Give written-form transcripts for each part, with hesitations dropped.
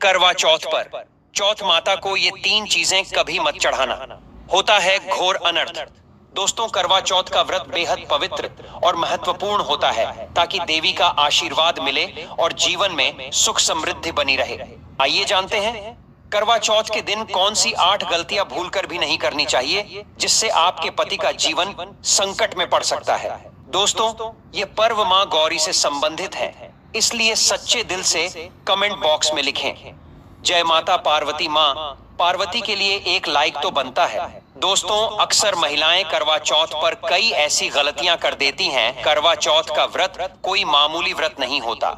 करवा चौथ पर चौथ माता को ये 3 चीजें कभी मत चढ़ाना, होता है घोर अनर्थ। दोस्तों, करवा चौथ का व्रत बेहद पवित्र और महत्वपूर्ण होता है ताकि देवी का आशीर्वाद मिले और जीवन में सुख समृद्धि बनी रहे। आइए जानते हैं करवा चौथ के दिन कौन सी 8 गलतियां भूलकर भी नहीं करनी चाहिए जिससे आपके पति का जीवन संकट में पड़ सकता है। दोस्तों, ये पर्व मां गौरी से संबंधित है, इसलिए सच्चे दिल से कमेंट बॉक्स में लिखें जय माता पार्वती। मां पार्वती के लिए एक लाइक तो बनता है। दोस्तों, अक्सर महिलाएं करवा चौथ पर कई ऐसी गलतियां कर देती हैं। करवा चौथ का व्रत कोई मामूली व्रत नहीं होता।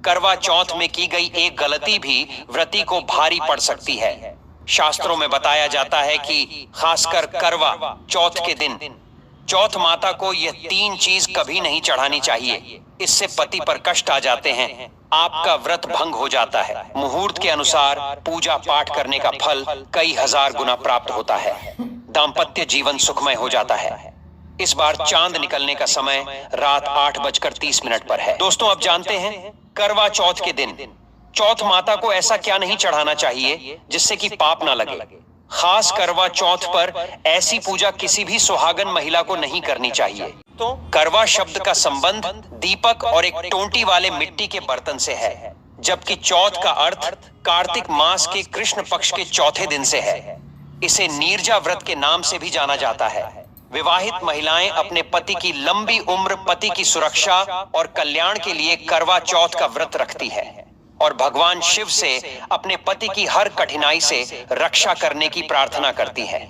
करवा चौथ में की गई एक गलती भी व्रती को भारी पड़ सकती है। शास्त्रों में बताया जाता है कि खासकर करवा चौथ के दिन चौथ माता को यह 3 चीज कभी नहीं चढ़ानी चाहिए। इससे पति पर कष्ट आ जाते हैं, आपका व्रत भंग हो जाता है। मुहूर्त के अनुसार पूजा पाठ करने का फल कई हजार गुना प्राप्त होता है। दाम्पत्य जीवन सुखमय हो जाता है। इस बार चांद निकलने का समय रात 8:30 पर है। दोस्तों, अब जानते हैं करवा चौथ के दिन चौथ माता को ऐसा क्या नहीं चढ़ाना चाहिए जिससे कि पाप ना लगे। खास करवा चौथ पर ऐसी पूजा किसी भी सुहागन महिला को नहीं करनी चाहिए। तो करवा शब्द का संबंध दीपक और एक टोंटी वाले मिट्टी के बर्तन से है, जबकि चौथ का अर्थ कार्तिक मास के कृष्ण पक्ष के चौथे दिन से है। इसे नीरजा व्रत के नाम से भी जाना जाता है। विवाहित महिलाएं अपने पति की लंबी उम्र, पति की सुरक्षा और कल्याण के लिए करवा चौथ का व्रत रखती है और भगवान शिव से अपने पति की हर कठिनाई से रक्षा करने की प्रार्थना करती है।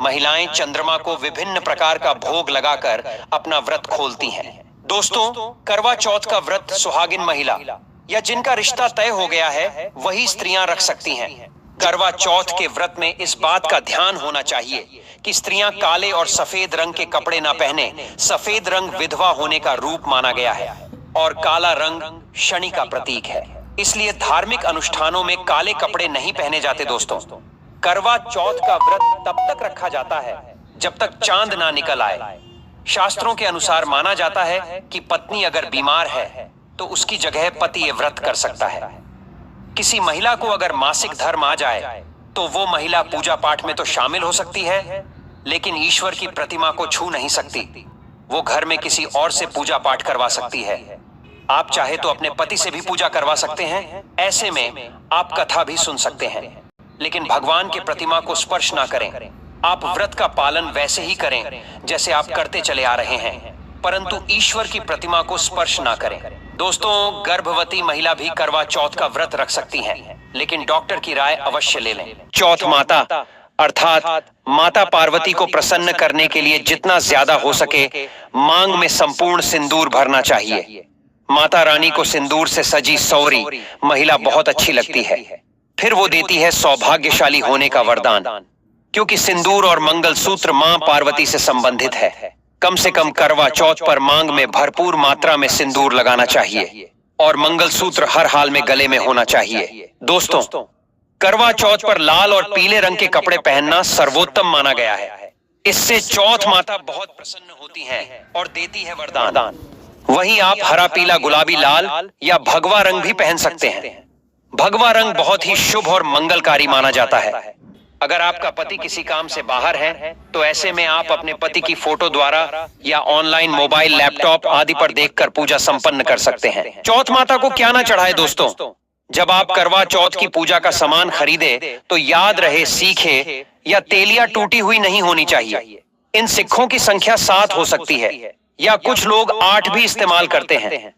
महिलाएं चंद्रमा को विभिन्न प्रकार का भोग लगाकर अपना व्रत खोलती हैं। दोस्तों, करवा चौथ का व्रत सुहागिन महिला या जिनका रिश्ता तय हो गया है वही स्त्रियां रख सकती हैं। करवा चौथ के व्रत में इस बात का ध्यान होना चाहिए कि स्त्रियां काले और सफेद रंग के कपड़े ना पहने। सफेद रंग विधवा होने का रूप माना गया है और काला रंग शनि का प्रतीक है, इसलिए धार्मिक अनुष्ठानों में काले कपड़े नहीं पहने जाते। दोस्तों, करवा चौथ का व्रत तब तक रखा जाता है जब तक चांद ना निकल आए। शास्त्रों के अनुसार माना जाता है कि पत्नी अगर बीमार है तो उसकी जगह पति ये व्रत कर सकता है। किसी महिला को अगर मासिक धर्म आ जाए तो वो महिला पूजा पाठ में तो शामिल हो सकती है, लेकिन ईश्वर की प्रतिमा को छू नहीं सकती। वो घर में किसी और से पूजा पाठ करवा सकती है। आप चाहे तो अपने पति से भी पूजा करवा सकते हैं। ऐसे में आप कथा भी सुन सकते हैं, लेकिन भगवान की प्रतिमा को स्पर्श ना करें। आप व्रत का पालन वैसे ही करें जैसे आप करते चले आ रहे हैं, परंतु ईश्वर की प्रतिमा को स्पर्श ना करें। दोस्तों, गर्भवती महिला भी करवा चौथ का व्रत रख सकती हैं, लेकिन डॉक्टर की राय अवश्य ले लें। चौथ माता अर्थात माता पार्वती को प्रसन्न करने के लिए जितना ज्यादा हो सके मांग में संपूर्ण सिंदूर भरना चाहिए। माता रानी को सिंदूर से सजी सौरी महिला बहुत अच्छी लगती है। फिर वो देती है सौभाग्यशाली होने का वरदान, क्योंकि सिंदूर और मंगलसूत्र मां पार्वती से संबंधित है। कम से कम करवा चौथ पर मांग में भरपूर मात्रा में सिंदूर लगाना चाहिए और मंगलसूत्र हर हाल में गले में होना चाहिए। दोस्तों, करवा चौथ पर लाल और पीले रंग के कपड़े पहनना सर्वोत्तम माना गया है। इससे चौथ माता बहुत प्रसन्न होती है और देती है वरदान। वहीं आप हरा, पीला, गुलाबी, लाल या भगवा रंग भी पहन सकते हैं। भगवा रंग बहुत ही शुभ और मंगलकारी माना जाता है। अगर आपका पति किसी काम से बाहर है तो ऐसे में आप अपने पति की फोटो द्वारा या ऑनलाइन मोबाइल, लैपटॉप आदि पर देखकर पूजा संपन्न कर सकते हैं। चौथ माता को क्या ना चढ़ाए। दोस्तों, जब आप करवा चौथ की पूजा का सामान खरीदे तो याद रहे सीखे या तेलिया टूटी हुई नहीं होनी चाहिए। इन सिक्कों की संख्या 7 हो सकती है या कुछ लोग 8 भी इस्तेमाल करते हैं।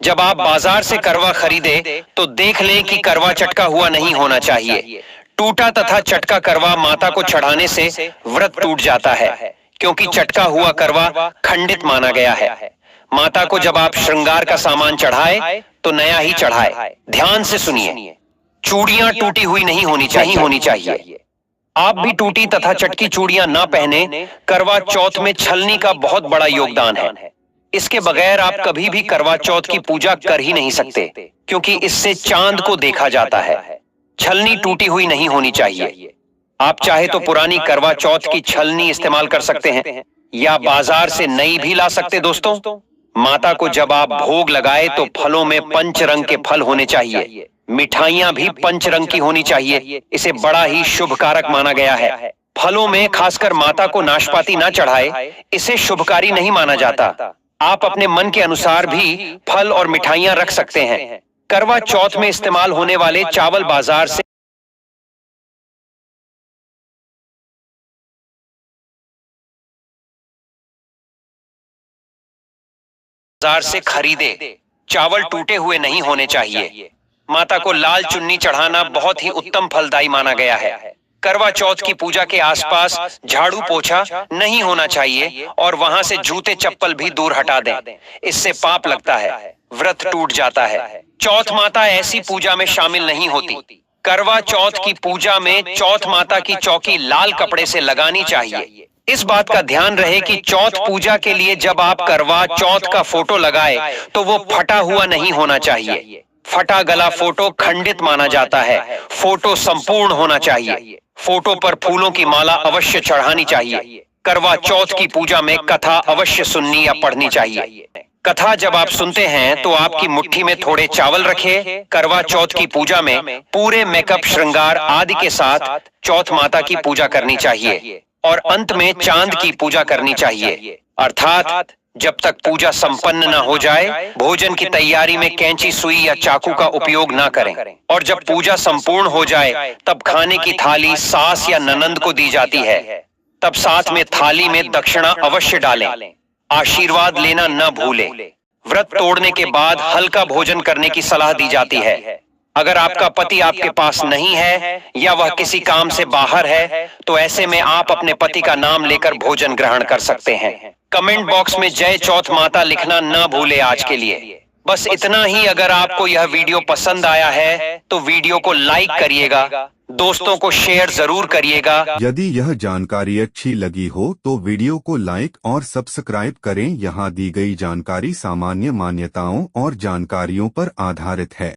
जब आप बाजार से करवा खरीदे तो देख लें कि करवा चटका हुआ नहीं होना चाहिए। टूटा तथा चटका करवा माता को चढ़ाने से व्रत टूट जाता है, क्योंकि चटका हुआ करवा खंडित माना गया है। माता को जब आप श्रृंगार का सामान चढ़ाए तो नया ही चढ़ाए। ध्यान से सुनिए, चूड़ियां टूटी हुई नहीं होनी चाहिए। आप भी टूटी तथा चटकी चूड़ियां ना पहने। करवा चौथ में छलनी का बहुत बड़ा योगदान है। इसके बगैर आप कभी भी करवा चौथ की पूजा कर ही नहीं सकते, क्योंकि इससे चांद को देखा जाता है। छलनी टूटी हुई नहीं होनी चाहिए। आप चाहे तो पुरानी करवा चौथ की छलनी इस्तेमाल कर सकते हैं या बाजार से नई भी ला सकते। दोस्तों, माता को जब आप भोग लगाए तो फलों में पंच रंग के फल होने चाहिए। मिठाइयां भी पंचरंग की होनी चाहिए। इसे बड़ा ही शुभ कारक माना गया है। फलों में खासकर माता को नाशपाती ना चढ़ाए, इसे शुभकारी नहीं माना जाता। आप अपने मन के अनुसार भी फल और मिठाइयां रख सकते हैं। करवा चौथ में इस्तेमाल होने वाले चावल बाजार से खरीदे चावल टूटे हुए नहीं होने चाहिए। माता को लाल चुन्नी चढ़ाना बहुत ही उत्तम फलदायी माना गया है। करवा चौथ की पूजा के आसपास झाड़ू पोछा नहीं होना चाहिए और वहां से जूते चप्पल भी दूर हटा दें। इससे पाप लगता है, व्रत टूट जाता है। चौथ माता ऐसी पूजा में शामिल नहीं होती। करवा चौथ की पूजा में चौथ माता की चौकी लाल कपड़े से लगानी चाहिए। इस बात का ध्यान रहे कि चौथ पूजा के लिए जब आप करवा चौथ का फोटो लगाए तो वो फटा हुआ नहीं होना चाहिए। फटा गला फोटो खंडित माना जाता है। फोटो संपूर्ण होना चाहिए। फोटो पर फूलों की माला अवश्य चढ़ानी चाहिए। करवा चौथ की पूजा में कथा अवश्य सुननी या पढ़नी चाहिए। कथा जब आप सुनते हैं तो आपकी मुट्ठी में थोड़े चावल रखें। करवा चौथ की पूजा में पूरे मेकअप, श्रृंगार आदि के साथ चौथ माता की पूजा करनी चाहिए और अंत में चांद की पूजा करनी चाहिए। अर्थात जब तक पूजा संपन्न न हो जाए, भोजन की तैयारी में कैंची, सुई या चाकू का उपयोग न करें। और जब पूजा संपूर्ण हो जाए तब खाने की थाली सास या ननंद को दी जाती है। तब साथ में थाली में दक्षिणा अवश्य डालें। आशीर्वाद लेना न भूलें। व्रत तोड़ने के बाद हल्का भोजन करने की सलाह दी जाती है। अगर आपका पति आपके पास नहीं है या वह किसी काम से बाहर है तो ऐसे में आप अपने पति का नाम लेकर भोजन ग्रहण कर सकते हैं। कमेंट बॉक्स में जय चौथ माता लिखना न भूले। आज के लिए बस इतना ही। अगर आपको यह वीडियो पसंद आया है तो वीडियो को लाइक करिएगा, दोस्तों को शेयर जरूर करिएगा। यदि यह जानकारी अच्छी लगी हो तो वीडियो को लाइक और सब्सक्राइब करें। यहाँ दी गई जानकारी सामान्य मान्यताओं और जानकारियों पर आधारित है।